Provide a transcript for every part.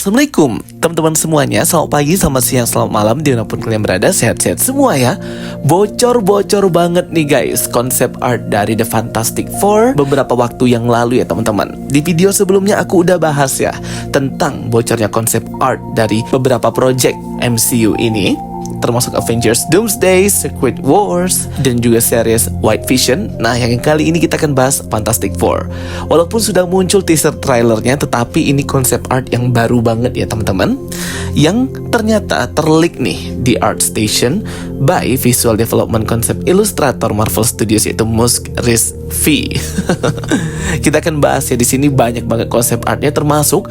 Assalamualaikum teman-teman semuanya. Selamat pagi, selamat siang, selamat malam, dimanapun kalian berada. Sehat-sehat semua ya. Bocor banget nih guys konsep art dari The Fantastic Four beberapa waktu yang lalu ya teman-teman. Di video sebelumnya aku udah bahas ya tentang bocornya konsep art dari beberapa project MCU ini, termasuk Avengers Doomsday, Secret Wars, dan juga series White Vision. Nah, yang kali ini kita akan bahas Fantastic Four. Walaupun sudah muncul teaser trailernya, tetapi ini konsep art yang baru banget ya teman-teman, yang ternyata terleak nih di ArtStation by Visual Development Concept Illustrator Marvel Studios, yaitu Musk Rizvi. Kita akan bahas ya di sini banyak banget konsep artnya, termasuk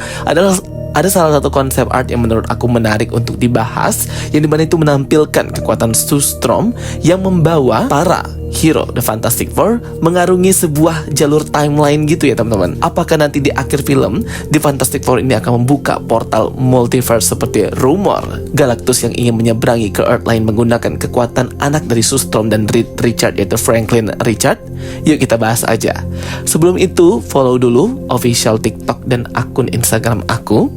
ada salah satu konsep art yang menurut aku menarik untuk dibahas, yang dimana itu menampilkan kekuatan Sue Storm yang membawa para hero The Fantastic Four mengarungi sebuah jalur timeline gitu ya teman-teman. Apakah nanti di akhir film The Fantastic Four ini akan membuka portal multiverse seperti rumor Galactus yang ingin menyeberangi ke Earth lain menggunakan kekuatan anak dari Sue Storm dan Reed Richard, yaitu Franklin Richard? Yuk kita bahas aja. Sebelum itu, follow dulu official TikTok dan akun Instagram aku,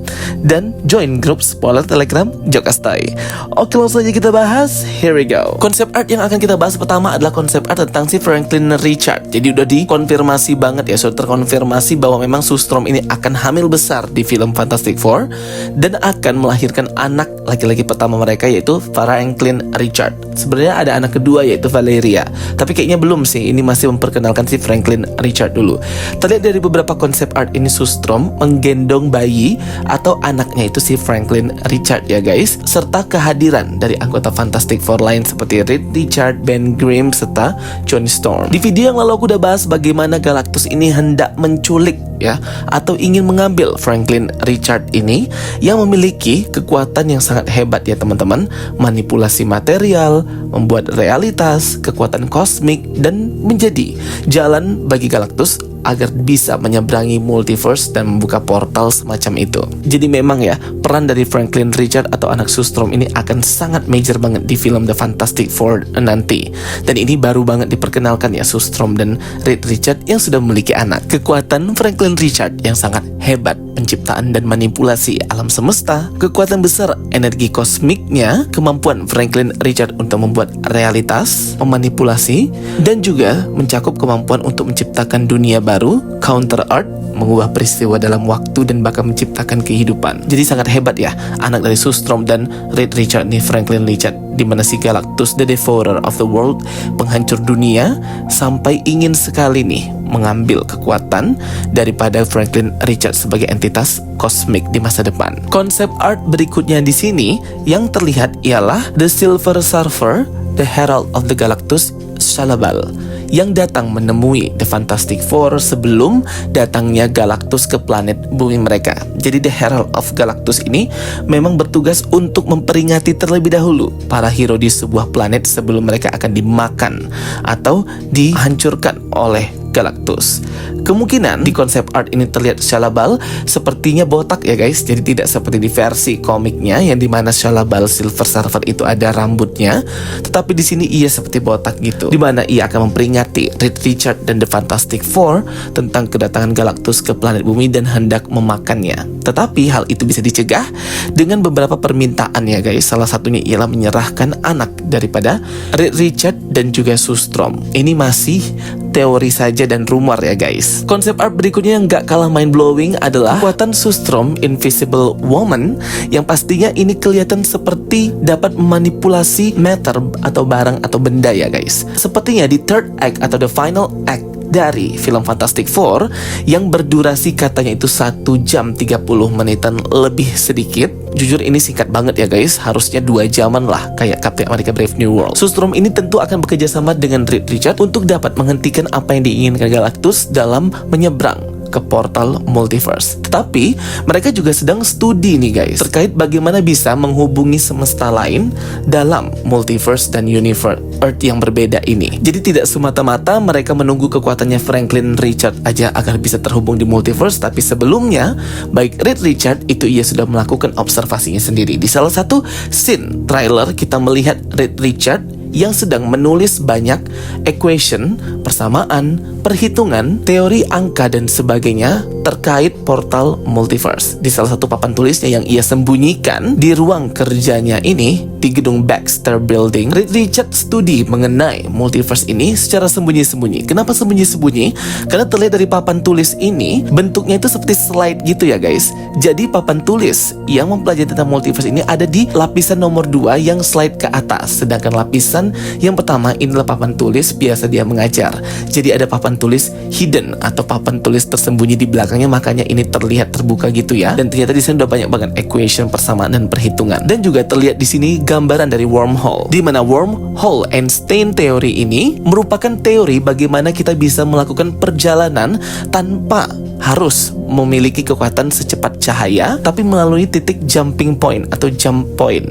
dan join grup spoiler Telegram Jokastay. Oke, langsung aja kita bahas. Here we go. Konsep art yang akan kita bahas pertama adalah konsep art tentang si Franklin Richard. Jadi udah dikonfirmasi banget ya, sudah terkonfirmasi bahwa memang Sue Storm ini akan hamil besar di film Fantastic Four dan akan melahirkan anak laki-laki pertama mereka, yaitu Franklin Richard. Sebenarnya ada anak kedua yaitu Valeria, tapi kayaknya belum sih, ini masih memperkenalkan si Franklin Richard dulu. Terlihat dari beberapa konsep art ini Sue Storm menggendong bayi atau anaknya itu si Franklin Richard ya guys, serta kehadiran dari anggota Fantastic Four lain seperti Reed Richard, Ben Grimm, serta Johnny Storm. Di video yang lalu aku udah bahas bagaimana Galactus ini hendak menculik ya, atau ingin mengambil Franklin Richard ini yang memiliki kekuatan yang sangat hebat ya teman-teman, manipulasi material, membuat realitas, kekuatan kosmik, dan menjadi jalan bagi Galactus agar bisa menyeberangi multiverse dan membuka portal semacam itu. Jadi memang ya, peran dari Franklin Richard atau anak Sue Storm ini akan sangat major banget di film The Fantastic Four nanti. Dan ini baru banget diperkenalkan ya, Sue Storm dan Reed Richard yang sudah memiliki anak. Kekuatan Franklin Richard yang sangat hebat, penciptaan dan manipulasi alam semesta, kekuatan besar energi kosmiknya, kemampuan Franklin Richard untuk membuat realitas, memanipulasi, dan juga mencakup kemampuan untuk menciptakan dunia baru, counter art, mengubah peristiwa dalam waktu, dan bahkan menciptakan kehidupan. Jadi sangat hebat ya anak dari Sue Storm dan Reed Richard nih, Franklin Richard, di mana si Galactus, the devourer of the world, penghancur dunia, sampai ingin sekali nih mengambil kekuatan daripada Franklin Richard sebagai entitas kosmik di masa depan. Konsep art berikutnya di sini yang terlihat ialah The Silver Surfer, the Herald of the Galactus, Shalla-Bal, yang datang menemui The Fantastic Four sebelum datangnya Galactus ke planet bumi mereka. Jadi The Herald of Galactus ini memang bertugas untuk memperingati terlebih dahulu para hero di sebuah planet sebelum mereka akan dimakan atau dihancurkan oleh Galactus. Kemungkinan di konsep art ini terlihat Shalla-Bal sepertinya botak ya guys. Jadi tidak seperti di versi komiknya yang dimana Shalla-Bal Silver Surfer itu ada rambutnya, tetapi di sini ia seperti botak gitu, dimana ia akan memperingati Reed Richard dan The Fantastic Four tentang kedatangan Galactus ke planet bumi dan hendak memakannya. Tetapi hal itu bisa dicegah dengan beberapa permintaan ya guys. Salah satunya ialah menyerahkan anak daripada Reed Richard dan juga Sue Storm. Ini masih teori saja dan rumor ya guys. Konsep art berikutnya yang gak kalah mind-blowing adalah kekuatan Sue Storm Invisible Woman, yang pastinya ini kelihatan seperti dapat memanipulasi matter atau barang atau benda ya guys. Sepertinya di third act atau the final act dari film Fantastic Four yang berdurasi katanya itu 1 jam 30 menitan lebih sedikit. Jujur ini singkat banget ya guys, harusnya 2 jaman lah kayak Captain America Brave New World. Sue Storm ini tentu akan bekerja sama dengan Reed Richard untuk dapat menghentikan apa yang diinginkan Galactus dalam menyeberang ke portal multiverse. Tetapi mereka juga sedang studi nih guys terkait bagaimana bisa menghubungi semesta lain dalam multiverse dan universe Earth yang berbeda ini. Jadi tidak semata-mata mereka menunggu kekuatannya Franklin Richard aja agar bisa terhubung di multiverse, tapi sebelumnya baik Reed Richard itu ia sudah melakukan observasinya sendiri. Di salah satu scene trailer kita melihat Reed Richard yang sedang menulis banyak equation, persamaan, perhitungan, teori angka dan sebagainya terkait portal multiverse. Di salah satu papan tulisnya yang ia sembunyikan di ruang kerjanya ini, di gedung Baxter Building, Reed Richards studi mengenai multiverse ini secara sembunyi-sembunyi. Kenapa sembunyi-sembunyi? Karena terlihat dari papan tulis ini, bentuknya itu seperti slide gitu ya guys. Jadi papan tulis yang mempelajari tentang multiverse ini ada di lapisan nomor 2 yang slide ke atas. Sedangkan lapisan yang pertama inilah papan tulis biasa dia mengajar. Jadi ada papan tulis hidden atau papan tulis tersembunyi di belakangnya, makanya ini terlihat terbuka gitu ya. Dan ternyata di sini udah banyak banget equation, persamaan dan perhitungan. Dan juga terlihat di sini gambaran dari wormhole, di mana wormhole Einstein teori ini merupakan teori bagaimana kita bisa melakukan perjalanan tanpa harus memiliki kekuatan secepat cahaya, tapi melalui titik jumping point atau jump point.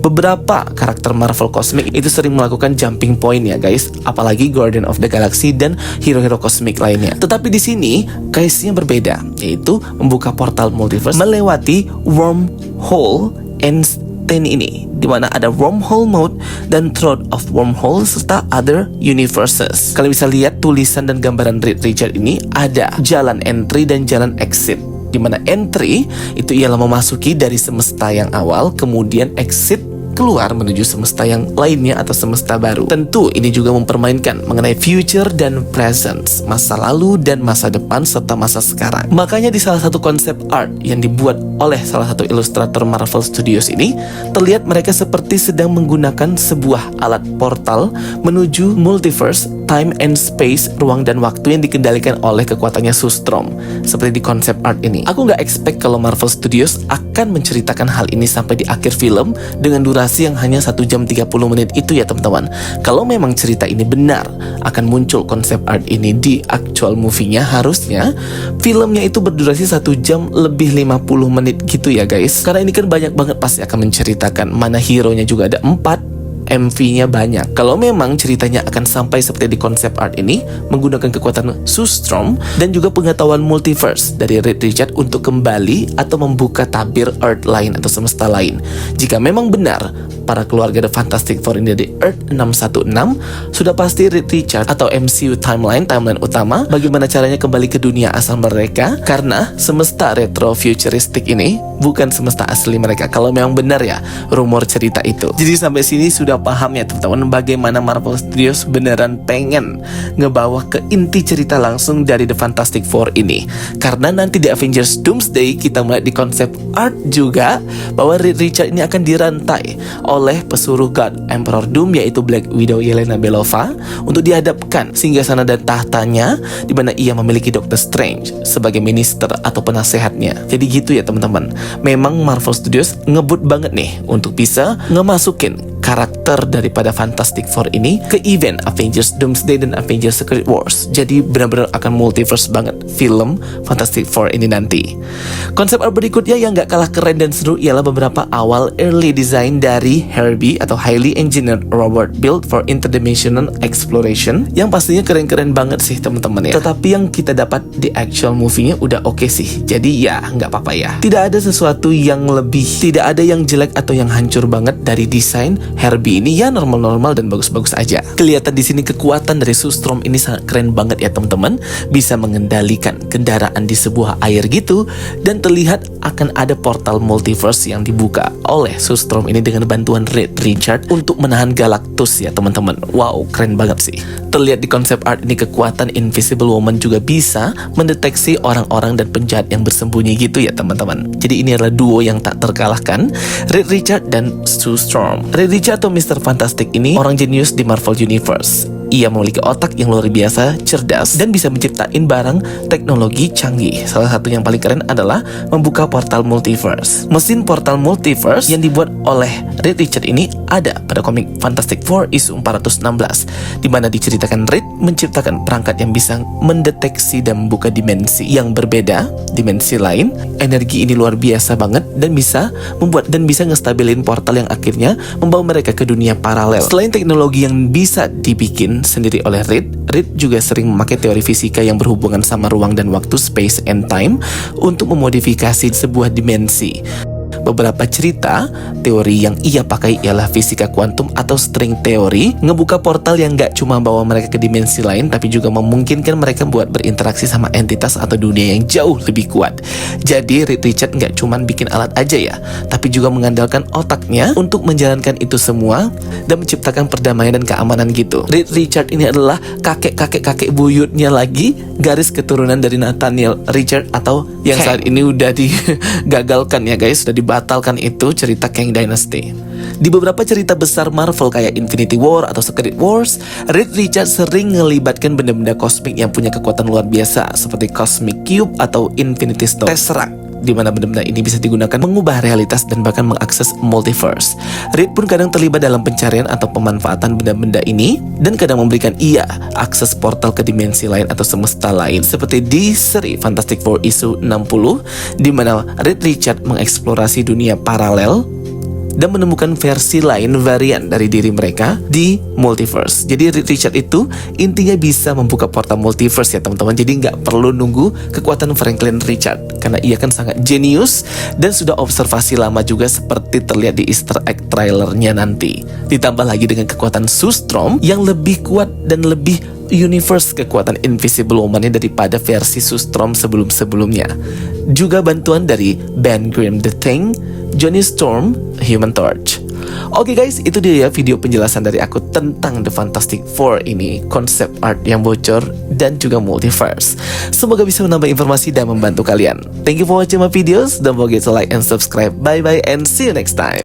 Beberapa karakter Marvel Cosmic itu sering melakukan jumping point ya guys, apalagi Guardian of the Galaxy dan hero-hero kosmik lainnya. Tetapi di sini case-nya berbeda, yaitu membuka portal multiverse melewati wormhole Einstein ini, di mana ada wormhole mode dan through of wormhole serta other universes. Kalian bisa lihat tulisan dan gambaran Reed Richards ini ada jalan entry dan jalan exit. Di mana entry itu ialah memasuki dari semesta yang awal, kemudian exit keluar menuju semesta yang lainnya atau semesta baru. Tentu ini juga mempermainkan mengenai future dan present, masa lalu dan masa depan serta masa sekarang. Makanya di salah satu konsep art yang dibuat oleh salah satu ilustrator Marvel Studios ini, terlihat mereka seperti sedang menggunakan sebuah alat portal menuju multiverse, time and space, ruang dan waktu yang dikendalikan oleh kekuatannya Sustrom. Seperti di konsep art ini. Aku nggak expect kalau Marvel Studios akan menceritakan hal ini sampai di akhir film dengan durasi yang hanya 1 jam 30 menit itu ya teman-teman. Kalau memang cerita ini benar akan muncul konsep art ini di actual movie-nya, harusnya filmnya itu berdurasi 1 jam lebih 50 menit gitu ya guys. Karena ini kan banyak banget pasti akan menceritakan, mana hero-nya juga ada 4, MV-nya banyak. Kalau memang ceritanya akan sampai seperti di konsep art ini, menggunakan kekuatan Sustrom dan juga pengetahuan multiverse dari Reed Richards untuk kembali atau membuka tabir Earth lain atau semesta lain. Jika memang benar para keluarga The Fantastic Four ini dari Earth 616, sudah pasti Reed Richards atau MCU timeline utama, bagaimana caranya kembali ke dunia asal mereka, karena semesta retro futuristik ini bukan semesta asli mereka. Kalau memang benar ya rumor cerita itu. Jadi sampai sini sudah paham ya teman-teman bagaimana Marvel Studios beneran pengen ngebawa ke inti cerita langsung dari The Fantastic Four ini. Karena nanti di Avengers Doomsday kita melihat di konsep art juga bahwa Reed Richards ini akan dirantai oleh pesuruh God Emperor Doom, yaitu Black Widow Yelena Belova, untuk dihadapkan singgasana dan tahtanya, di mana ia memiliki Doctor Strange sebagai minister atau penasehatnya. Jadi gitu ya teman-teman. Memang Marvel Studios ngebut banget nih untuk bisa ngemasukin karakter daripada Fantastic Four ini ke event Avengers Doomsday dan Avengers Secret Wars. Jadi benar-benar akan multiverse banget film Fantastic Four ini nanti. Konsep art berikutnya yang gak kalah keren dan seru ialah beberapa awal early design dari Herbie atau Highly Engineered Robot Built for Interdimensional Exploration, yang pastinya keren-keren banget sih teman-teman ya. Tetapi yang kita dapat di actual movie-nya udah oke sih. Jadi ya nggak apa-apa ya. Tidak ada sesuatu yang lebih, tidak ada yang jelek atau yang hancur banget dari desain Herbie ini, ya normal-normal dan bagus-bagus aja. Kelihatan di sini kekuatan dari Sustrom ini sangat keren banget ya teman-teman. Bisa mengendalikan kendaraan di sebuah air gitu, dan terlihat akan ada portal multiverse yang dibuka oleh Sustrom ini dengan bantuan Reed Richards untuk menahan Galactus ya teman-teman. Wow, keren banget sih. Terlihat di konsep art ini kekuatan Invisible Woman juga bisa mendeteksi orang-orang dan penjahat yang bersembunyi gitu ya teman-teman. Jadi ini adalah duo yang tak terkalahkan, Reed Richards dan Sustrom. Reed Richards atau Mr. Fantastic ini orang jenius di Marvel Universe. Ia memiliki otak yang luar biasa, cerdas, dan bisa menciptain barang teknologi canggih. Salah satu yang paling keren adalah membuka portal multiverse. Mesin portal multiverse yang dibuat oleh Reed Richards ini ada pada komik Fantastic Four isu 416, di mana diceritakan Reed menciptakan perangkat yang bisa mendeteksi dan membuka dimensi yang berbeda, dimensi lain. Energi ini luar biasa banget dan bisa membuat dan bisa ngestabilin portal yang akhirnya membawa mereka ke dunia paralel. Selain teknologi yang bisa dibikin sendiri oleh Reed juga sering memakai teori fisika yang berhubungan sama ruang dan waktu, space and time, untuk memodifikasi sebuah dimensi. beberapa cerita, teori yang ia pakai ialah fisika kuantum atau string theory, ngebuka portal yang gak cuma bawa mereka ke dimensi lain, tapi juga memungkinkan mereka buat berinteraksi sama entitas atau dunia yang jauh lebih kuat. Jadi Reed Richards gak cuma bikin alat aja ya, tapi juga mengandalkan otaknya untuk menjalankan itu semua dan menciptakan perdamaian dan keamanan gitu. Reed Richards ini adalah kakek buyutnya lagi, garis keturunan dari Nathaniel Richards atau yang saat ini udah digagalkan ya guys, sudah dibatalkan itu cerita Kang Dynasty. Di beberapa cerita besar Marvel kayak Infinity War atau Secret Wars, Reed Richards sering ngelibatkan benda-benda kosmik yang punya kekuatan luar biasa seperti Cosmic Cube atau Infinity Stone, Tesseract, di mana benda-benda ini bisa digunakan mengubah realitas dan bahkan mengakses multiverse. Reed pun kadang terlibat dalam pencarian atau pemanfaatan benda-benda ini dan kadang memberikan ia akses portal ke dimensi lain atau semesta lain, seperti di seri Fantastic Four issue 60 di mana Reed Richards mengeksplorasi dunia paralel dan menemukan versi lain varian dari diri mereka di multiverse. Jadi Reed Richards itu intinya bisa membuka portal multiverse ya teman-teman. Jadi nggak perlu nunggu kekuatan Franklin Richards karena ia kan sangat jenius dan sudah observasi lama juga seperti terlihat di Easter egg trailernya nanti. Ditambah lagi dengan kekuatan Sue Storm yang lebih kuat dan lebih universe kekuatan Invisible Woman-nya daripada versi Sue Storm sebelum-sebelumnya. Juga bantuan dari Ben Grimm The Thing, Johnny Storm, Human Torch. Oke guys, itu dia ya video penjelasan dari aku tentang The Fantastic Four ini, konsep art yang bocor dan juga multiverse. Semoga bisa menambah informasi dan membantu kalian. Thank you for watching my videos. Don't forget to like and subscribe. Bye bye and see you next time.